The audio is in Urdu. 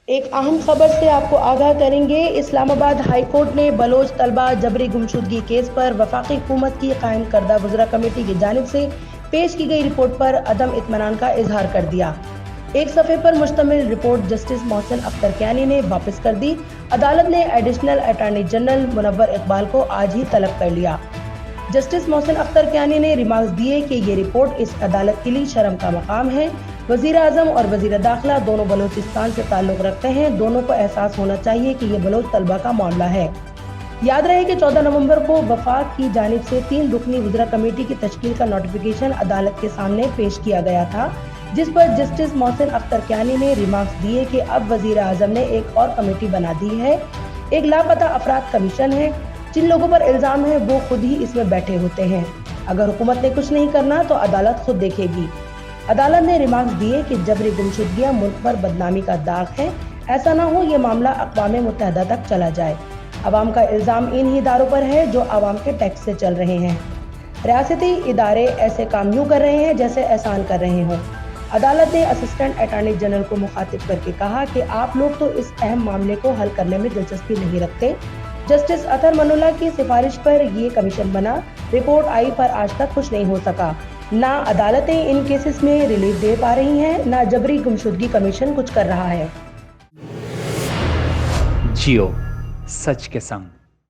ایک اہم خبر سے آپ کو آگاہ کریں گے۔ اسلام آباد ہائی کورٹ نے بلوچ طلبہ جبری گمشدگی کیس پر وفاقی حکومت کی قائم کردہ وزراء کمیٹی کی جانب سے پیش کی گئی رپورٹ پر عدم اطمینان کا اظہار کر دیا۔ ایک صفحے پر مشتمل رپورٹ جسٹس محسن اختر کیانی نے واپس کر دی۔ عدالت نے ایڈیشنل اٹارنی جنرل منور اقبال کو آج ہی طلب کر لیا۔ جسٹس محسن اختر کیانی نے ریمارکس دیے کہ یہ رپورٹ اس عدالت کے لیے شرم کا مقام ہے۔ وزیر اعظم اور وزیر داخلہ دونوں بلوچستان سے تعلق رکھتے ہیں، دونوں کو احساس ہونا چاہیے کہ یہ بلوچ طلبہ کا معاملہ ہے۔ یاد رہے کہ 14 نومبر کو وفاق کی جانب سے 3 رکنی وزراء کمیٹی کی تشکیل کا نوٹیفیکیشن عدالت کے سامنے پیش کیا گیا تھا، جس پر جسٹس محسن اختر کیانی نے ریمارکس دیے کہ اب وزیر اعظم نے ایک اور کمیٹی بنا دی ہے، ایک لاپتہ افراد کمیشن ہے۔ جن لوگوں پر الزام ہے وہ خود ہی اس میں بیٹھے ہوتے ہیں۔ اگر حکومت نے کچھ نہیں کرنا تو عدالت خود دیکھے گی۔ عدالت نے ریمارکس دیے کہ جبری گمشدگیاں ملک پر بدنامی کا داغ ہے، ایسا نہ ہو یہ معاملہ اقوام متحدہ تک چلا جائے۔ عوام کا الزام انہی اداروں پر ہے جو عوام کے ٹیکس سے چل رہے ہیں۔ ریاستی ادارے ایسے کام یوں کر رہے ہیں جیسے احسان کر رہے ہوں۔ عدالت نے اسسٹنٹ اٹارنی جنرل کو مخاطب کر کے کہا کہ آپ لوگ تو اس اہم معاملے کو حل کرنے میں دلچسپی نہیں رکھتے۔ جسٹس اطہر منولہ کی سفارش پر یہ کمیشن بنا، رپورٹ آئی پر آج تک کچھ نہیں ہو سکا۔ نہ عدالتیں ان کیسز میں ریلیف دے پا رہی ہیں، نہ جبری گمشدگی کمیشن کچھ کر رہا ہے۔ جیو سچ کے سنگ۔